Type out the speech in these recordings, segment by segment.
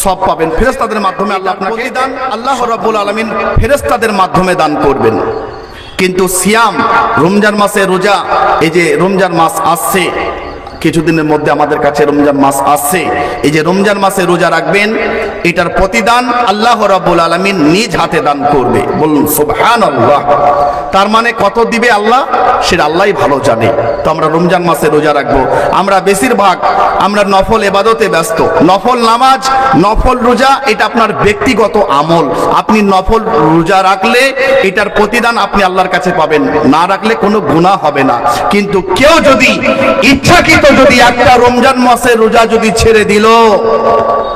সব পাবেন। ফেরেশতাদের মাধ্যমে আল্লাহ আপনাকে দান, আল্লাহ রাব্বুল আলামিন ফেরেশতাদের মাধ্যমে দান করবেন। কিন্তু সিয়াম, রমজান মাসে রোজা, এই যে রমজান মাস আসছে, কিছুদিনের মধ্যে আমাদের কাছে রমজান মাস আসছে, এই যে রমজান মাসে রোজা রাখবেন, এটার প্রতিদান আল্লাহ রাব্বুল আলামিন নিজ হাতে দান করবে। বলুন সুবহানাল্লাহ। তার মানে কত দিবে আল্লাহ, সেটা আল্লাহই ভালো জানে। তো আমরা রমজান মাসে রোজা রাখবো। আমরা বেশিরভাগ আমরা নফল ইবাদতে ব্যস্ত, নফল নামাজ, নফল রোজা, এটা আপনার ব্যক্তিগত আমল। আপনি নফল রোজা রাখলে এটার প্রতিদান আপনি আল্লাহর কাছে পাবেন, না রাখলে কোনো গুনাহ হবে না। কিন্তু কেউ যদি ইচ্ছাকৃত যদি একটা রমজান মাসে রোজা যদি ছেড়ে দিল,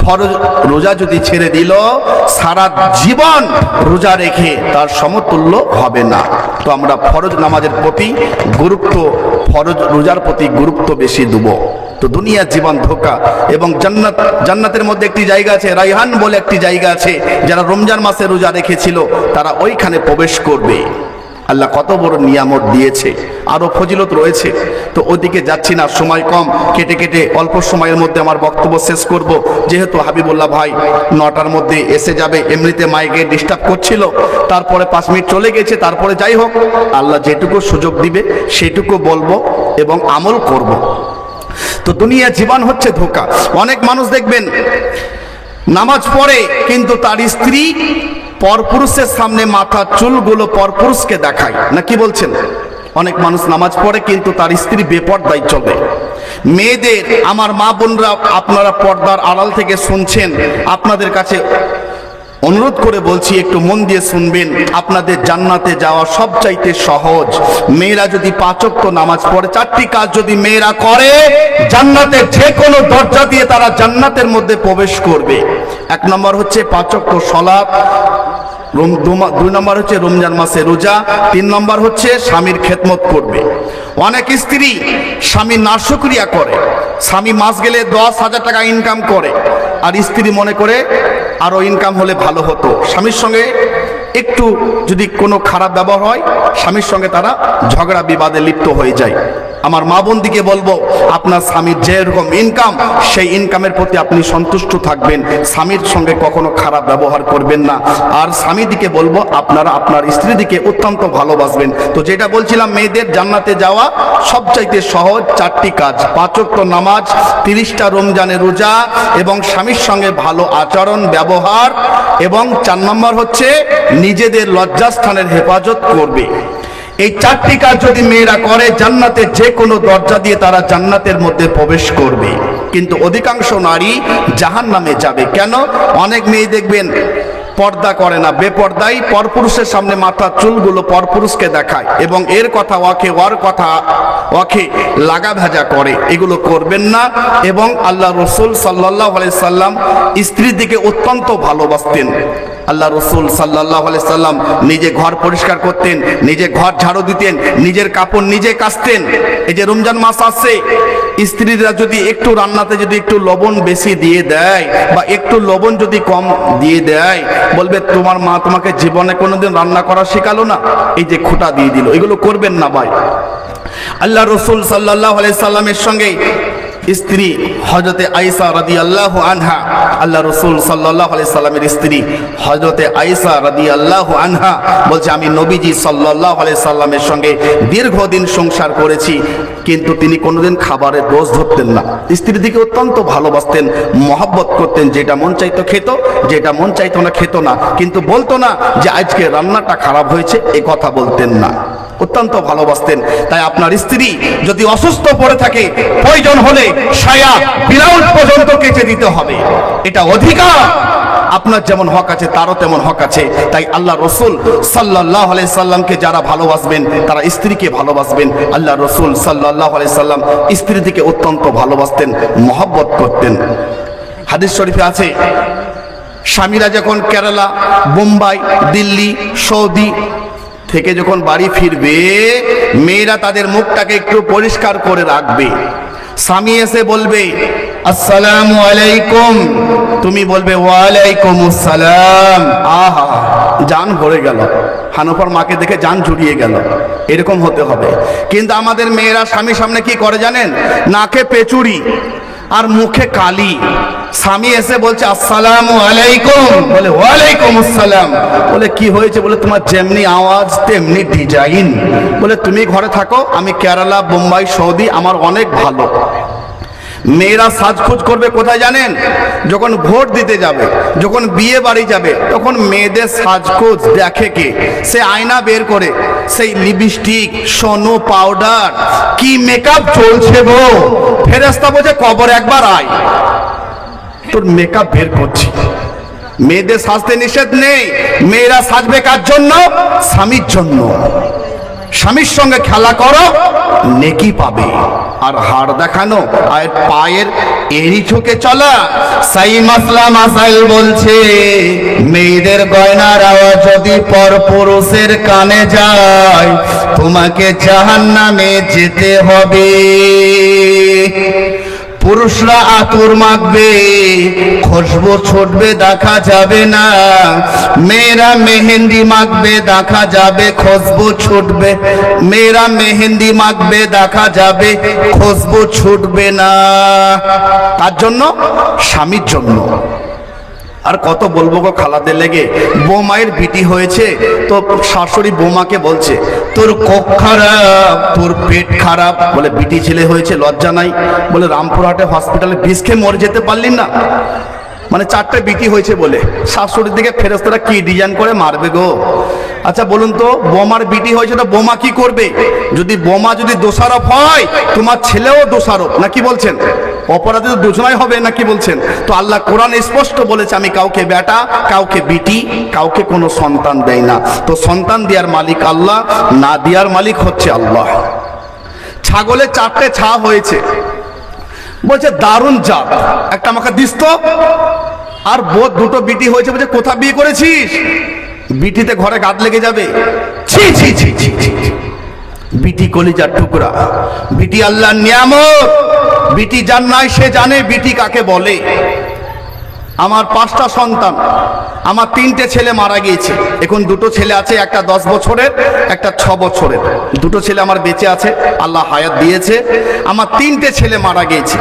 ফরজ রোজা যদি ছেড়ে দিল, সারা জীবন রোজা রেখে তার সমতুল্য হবে না। তো আমরা ফরজ নামাজের প্রতি গুরুত্ব, ফরজ রোজার প্রতি গুরুত্ব বেশি দেব। তো দুনিয়ার জীবন ধোঁকা। এবং জান্নাতের মধ্যে একটি জায়গা আছে, রাইহান বলে একটি জায়গা আছে, যারা রমজান মাসে রোজা রেখেছিল তারা ওইখানে প্রবেশ করবে। আল্লাহ কত বড় নিয়ামত দিয়েছে, আরো ফজিলত রয়েছে। তো ওদিকে যাচ্ছি না, সময় কম, কেটে কেটে অল্প সময়ের মধ্যে আমার বক্তব্য শেষ করব। যেহেতু হাবিবুল্লাহ ভাই 9টার মধ্যে এসে যাবে, এমনিতে মাইকে ডিস্টার্ব করছিল, তারপরে 5 মিনিট চলে গেছে। তারপরে যাই হোক, আল্লাহ যেটুকু সুযোগ দিবে সেটুকু বলবো এবং আমল করব। তো দুনিয়া জীবন হচ্ছে ধোঁকা। অনেক মানুষ দেখবেন নামাজ পড়ে, কিন্তু তার স্ত্রী পরপুরুষের সামনে মাথার চুলগুলো পরপুরুষকে দেখায় না, কি বলছেন? অনেক মানুষ নামাজ পড়ে কিন্তু তার স্ত্রী বেপরদায় চলে। মেয়েদের, আমার মা বোনরা, আপনারা পর্দার আড়াল থেকে শুনছেন, আপনাদের কাছে অনুরোধ করে বলছি, একটু মন দিয়ে শুনবেন। আপনাদের জান্নাতে যাওয়া সবচাইতে সহজ। মেয়েরা যদি 5 ওয়াক্ত নামাজ পড়ে, 4টি কাজ যদি মেয়েরা করে, জান্নাতের যে কোনো দরজা দিয়ে তারা জান্নাতের মধ্যে প্রবেশ করবে। 1 নম্বর হচ্ছে 5 ওয়াক্ত সালাত, 2 নম্বর হচ্ছে রমজান মাসে রোজা, 3 নম্বর হচ্ছে স্বামীর খেদমত করবে। অনেক স্ত্রী স্বামী নাশুকরিয়া করে, স্বামী মাস গেলে 10,000 টাকা ইনকাম করে, আর স্ত্রী মনে করে আরো ইনকাম হলে ভালো হতো। স্বামীর সঙ্গে একটু যদি কোনো খারাপ ব্যবহার হয়, স্বামীর সঙ্গে তারা ঝগড়া বিবাদে লিপ্ত হয়ে যায়। আমার মা বোন দিকে বলবো, আপনার স্বামীর যেরকম ইনকাম, সেই ইনকামের প্রতি আপনি সন্তুষ্ট থাকবেন, স্বামীর সঙ্গে কখনো খারাপ ব্যবহার করবেন না। আর স্বামী দিকে বলবো, আপনারা আপনার স্ত্রী দিকে অত্যন্ত ভালোবাসবেন। তো যেটা বলছিলাম, মেয়েদের জান্নাতে যাওয়া সবচাইতে সহজ 4টি কাজ: 5 ওয়াক্ত নামাজ, 30টা রমজানের রোজা, এবং স্বামীর সঙ্গে ভালো আচরণ ব্যবহার, এবং 4 নম্বর হচ্ছে নিজেদের লজ্জাস্থানের হেফাজত করবে। এই 4টি কাজ যদি মেয়েরা করে, জান্নাতে যে কোনো দরজা দিয়ে তারা জান্নাতের মধ্যে প্রবেশ করবে। কিন্তু অধিকাংশ নারী জাহান্নামে যাবে। কেন? অনেক মেয়ে দেখবেন পর্দা করে না, বেপর্দাই পরপুরুষের সামনে মাথার চুলগুলো পরপুরুষকে দেখায়, এবং এর কথা ওয়াকে, ওর কথা ওয়াকে লাগা ভাজা করে। এগুলো করবেন না। এবং আল্লাহ রসুল সাল্লাল্লাহু আলাইহি সাল্লাম স্ত্রীর দিকে অত্যন্ত ভালোবাসতেন। আল্লাহ রসুল সাল্লাল্লাহু আলাইহি সাল্লাম নিজে ঘর পরিষ্কার করতেন, নিজে ঘর ঝাড়ু দিতেন, নিজের কাপড় নিজে কাচতেন। এই যে রমজান মাস আসছে, স্ত্রীরা যদি একটু রান্নাতে যদি একটু লবণ বেশি দিয়ে দেয়, বা একটু লবণ যদি কম দিয়ে দেয়, বলবে তোমার মা তোমাকে জীবনে কোনোদিন রান্না করা শেখালো না, এই যে খোঁটা দিয়ে দিল। এগুলো করবেন না ভাই। আল্লাহ রসুল সাল্লাল্লাহু আলাইহি সাল্লামের সঙ্গে স্ত্রী হযরতে আয়েশা রাদিয়াল্লাহু আনহা, আল্লাহ রসুল সাল্লাল্লাহু আলাইহি সাল্লামের স্ত্রী হযরতে আয়েশা রাদিয়াল্লাহু আনহা বলছে, আমি নবীজি সাল্লাল্লাহু আলাইহি সাল্লামের সঙ্গে দীর্ঘদিন সংসার করেছি, কিন্তু তিনি কোনোদিন খাবারের দোষ ধরতেন না। স্ত্রীর দিকে অত্যন্ত ভালোবাসতেন, মহব্বত করতেন। যেটা মন চাইতো খেত, যেটা মন চাইতো না খেত না। কিন্তু বলতো না যে আজকে রান্নাটা খারাপ হয়েছে, এ কথা বলতেন না। অত্যন্ত ভালোবাসতেন। তাই আপনার স্ত্রী যদি অসুস্থ পড়ে থাকে, প্রয়োজন হলে সায়া ব্লাউজ পর্যন্ত কেচে দিতে হবে। এটা অধিকার। আপনার যেমন হক আছে তারও তেমন হক আছে। তাই আল্লাহ রসুল সাল্লাল্লাহু আলাইহি সাল্লামকে যারা ভালোবাসবেন, তারা স্ত্রীকে ভালোবাসবেন। আল্লাহ রসুল সাল্লাল্লাহু আলাইহি সাল্লাম স্ত্রীর দিকে অত্যন্ত ভালোবাসতেন, মহব্বত করতেন। হাদিস শরীফে আছে, স্বামীরা যখন কেরালা, বোম্বাই, দিল্লি, সৌদি থেকে যখন বাড়ি ফিরবে, মেয়েরা তাদের মুখটাকে একটু পরিষ্কার করে রাখবে। স্বামী এসে বলবে আসসালামু আলাইকুম, তুমি বলবে ওয়ালাইকুম আসসালাম। আহা, জান ভরে গেল। হানুফার মাকে দেখে জান জুড়িয়ে গেল। এরকম হতে হবে। কিন্তু আমাদের মেয়েরা স্বামীর সামনে কি করে জানেন? নাকে পেচুরি, আর মুখে কালি। স্বামী এসে বলছে আসসালামু আলাইকুম, বলে ওয়ালাইকুম আসসালাম। বলে কি হয়েছে? বলে তোমার যেমনি আওয়াজ তেমনি ডিজাইন। বলে তুমি ঘরে থাকো, আমি কেরালা, বোম্বাই, সৌদি, আমার অনেক ভালো। মেয়েরা সাজখোজ করবে কোথায় জানেন? যখন ভোট দিতে যাবে, যখন বিয়ে বাড়ি যাবে, তখন মেয়েদের সাজখোজ দেখে কে? সে আয়না বের করে, সেই লিপস্টিক, সোনো, পাউডার, কি মেকআপ চলছে গো। ফেরেশতা বলছে কবর একবার আয়, তোর মেকআপ বের করছি। মেয়েদের সাজতে নিষেধ নেই, মেয়েরা সাজবে কার জন্য? স্বামীর জন্য। স্বামীর সঙ্গে খেলা করো, নেকি পাবে। আর হাড় দেখানো আর পায়ের এড়ি ঠুকে চলা, সাই মাসলা মাসাইল বলছে মেয়েদের গয়নার আওয়াজ যদি পরপুরুষের কানে যায়, তোমাকে জাহান্নামে যেতে হবে। পুরুষরা আতর মাখবে, খুশবু ছুটবে, দেখা যাবে না। মেয়েরা মেহেন্দি মাখবে, দেখা যাবে, খুশবু ছুটবে। মেয়েরা মেহেন্দি মাখবে, দেখা যাবে, খুশবু ছুটবে না। তার জন্য, স্বামীর জন্য। আর কত বলবো গো খালাদের লেগে। বোমায়ের বিটি হয়েছে তো শাশুড়ি বোমাকে বলছে তোর কোখ খারাপ, তোর পেট খারাপ। বলে বিটি ছেলে হয়েছে, লজ্জা নাই? বলে রামপুরহাটে হসপিটালে বিষ খেয়ে মরে যেতে পারলি না? মানে 4টে বিটি হয়েছে বলে শাশুড়ির দিকে ফেরেশতারা কি ডিজাইন করে মারবে গো। আচ্ছা বলুন তো, বোমার বিটি হয়েছে তো বোমা কি করবে? যদি বোমা যদি দোষারোপ হয়, তোমার ছেলেও দোষারোপ, না কি বলছেন? অপরাধী তো দুজনাই হবে, না কি বলছেন? তো আল্লাহ কোরআন স্পষ্ট বলেছে আমি কাউকে বেটা, কাউকে বিটি, কাউকে কোনো সন্তান দেয় না। তো সন্তান দেওয়ার মালিক আল্লাহ, না দেওয়ার মালিক হচ্ছে আল্লাহ। ছাগলের 4টে ছা হয়েছে, বলছে দারুণ জাত, একটা আমাকে দিস তো। আর বোধ 2টো বিটি হয়েছে, বলছে কোথা বিয়ে করেছিস? বিটিতে ঘরে গাদ লেগে যাবে। ছি ছি ছি ছি ছি। বিটি কলিজার টুকরা, বিটি আল্লাহর নিয়ামত। বিটি যার নাই সে জানে বিটি কাকে বলে। আমার 5টা সন্তান, আমার 3টে ছেলে মারা গিয়েছে। এখন 2টো ছেলে আছে, একটা 10 বছরের, একটা 6 বছরের। 2টো ছেলে আমার বেঁচে আছে, আল্লাহ হায়াত দিয়েছে। আমার 3টে ছেলে মারা গিয়েছে।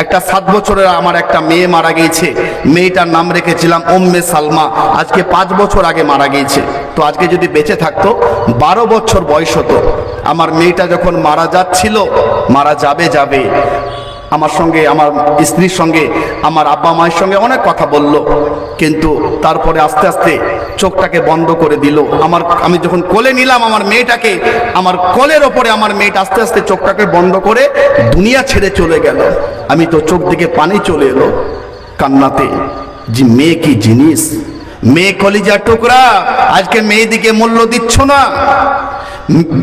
একটা 7 বছরের আমার একটা মেয়ে মারা গিয়েছে। মেয়েটার নাম রেখেছিলাম উম্মে সালমা। আজকে 5 বছর আগে মারা গিয়েছে। তো আজকে যদি বেঁচে থাকতো, 12 বছর বয়স হতো। আমার মেয়েটা যখন মারা যাচ্ছিল, মারা যাবে, আমার সঙ্গে, আমার স্ত্রীর সঙ্গে, আমার আব্বা মায়ের সঙ্গে অনেক কথা বলল, কিন্তু তারপরে আস্তে আস্তে চোখটাকে বন্ধ করে দিল। আমি যখন কোলে নিলাম আমার মেয়েটাকে, আমার কোলের ওপরে আমার মেয়েটা আস্তে আস্তে চোখটাকে বন্ধ করে দুনিয়া ছেড়ে চলে গেল। আমি তো চোখ দিকে পানি চলে এলো কান্নাতে, যে মেয়ে কি জিনিস, মেয়ে কলিজার টুকরা। আজকে মেয়েদিকে মূল্য দিচ্ছ না।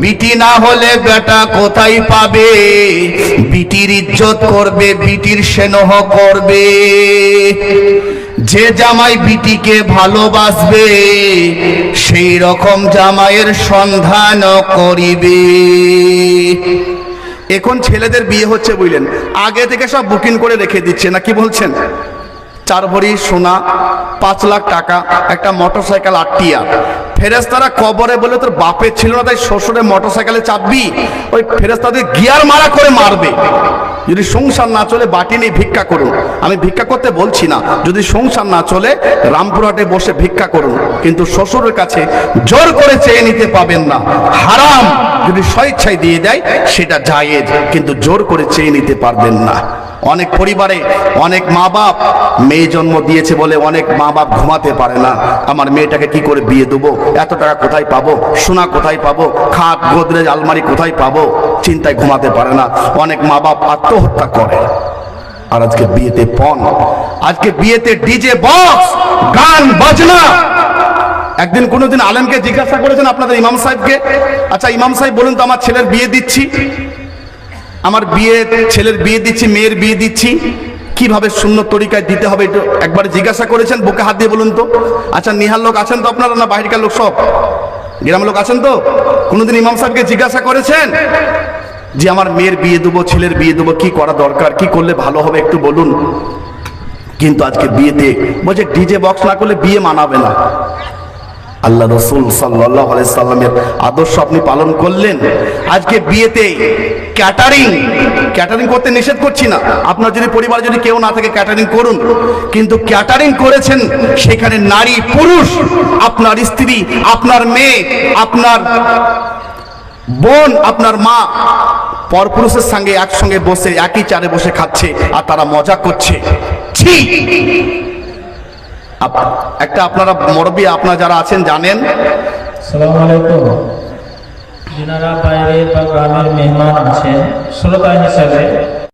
বিটি না হলে বেটা কোথায় পাবে? বিটির ইজ্জত করবে, বিটির স্নেহ করবে। যে জামাই বিটিকে ভালোবাসবে, সেই রকম জামাইয়ের সন্ধান করিবে। এখন ছেলেদের বিয়ে হচ্ছে বুঝলেন, আগে থেকে সব বুকিং করে রেখে দিচ্ছে, না কি বলছেন? 4 ভরি সোনা, 5 লাখ টাকা, একটা মোটরসাইকেল, 8 টিয়ার। ফেরেশতারা কবরে বলে তোর বাপের ছিল না তাই শ্বশুরের মোটরসাইকেলে চাপবি, ওই ফেরেশতাদের গিয়ার মারা করে মারবে। যদি সংসার না চলে বাটি নিয়ে ভিক্ষা করুন। আমি ভিক্ষা করতে বলছি না, যদি সংসার না চলে রামপুরহাটে বসে ভিক্ষা করুন, কিন্তু শ্বশুরের কাছে জোর করে চেয়ে নিতে পাবেন না। হারাম। যদি স্বেচ্ছায় দিয়ে দেয় সেটা জায়েজ, কিন্তু জোর করে চেয়ে নিতে পারবেন না। অনেক পরিবারে অনেক মা বাপ মেয়ে জন্ম দিয়েছে বলে অনেক মা বাপ ঘুমাতে পারে না। আমার মেয়েটাকে কি করে বিয়ে দেবো, এত টাকা কোথায় পাবো, সোনা কোথায় পাবো, খাট গোদরেজ আলমারি কোথায় পাবো, চিন্তায় ঘুমাতে পারে না। অনেক মা বাপ আত্মহত্যা করে। আর আজকে বিয়েতে পণ, আজকে বিয়েতে ডিজে বক্স, গান বাজনা। একদিন কোনোদিন আলেমকে জিজ্ঞাসা করেছেন আপনাদের ইমাম সাহেবকে, আচ্ছা ইমাম সাহেব বলুন তো, আমার ছেলের বিয়ে দিচ্ছি, আমার ছেলের বিয়ে দিচ্ছি, মেয়ের বিয়ে দিচ্ছি, কিভাবে সুন্নত তরিকায় দিতে হবে একটু একবার জিজ্ঞাসা করেছেন? বুকে হাত দিয়ে বলুন তো। আচ্ছা নিহার লোক আছেন তো আপনারা, না বাইরেকার লোক সব গ্রামের লোক আছেন তো? কোনোদিন ইমাম সাহেবকে জিজ্ঞাসা করেছেন যে আমার মেয়ের বিয়ে দেবো, ছেলের বিয়ে দেবো, কি করা দরকার, কি করলে ভালো হবে একটু বলুন? কিন্তু আজকে বিয়েতে বলছে ডিজে বক্স না করলে বিয়ে মানাবে না। আল্লাহ রসুল সাল্লাল্লাহু আলাইহি সাল্লামের আদর্শ আপনি পালন করলেন। আজকে বিয়েতে ক্যাটারিং করতে নিষেধ করছি না, আপনার যদি পরিবারে যদি কেউ না থাকে ক্যাটারিং করুন, কিন্তু ক্যাটারিং করেছেন সেখানে নারী পুরুষ, আপনার স্ত্রী, আপনার মেয়ে, আপনার বোন, আপনার মা পরপুরুষের সঙ্গে একসঙ্গে বসে একই চারে বসে খাচ্ছে আর তারা মজা করছে। ছি! একটা আপনারা মুরব্বী, আপনারা যারা আছেন জানেন। আসসালামু আলাইকুম। যারা বাইরের বা গ্রামের মেহমান আছেন শ্রোতা হিসাবে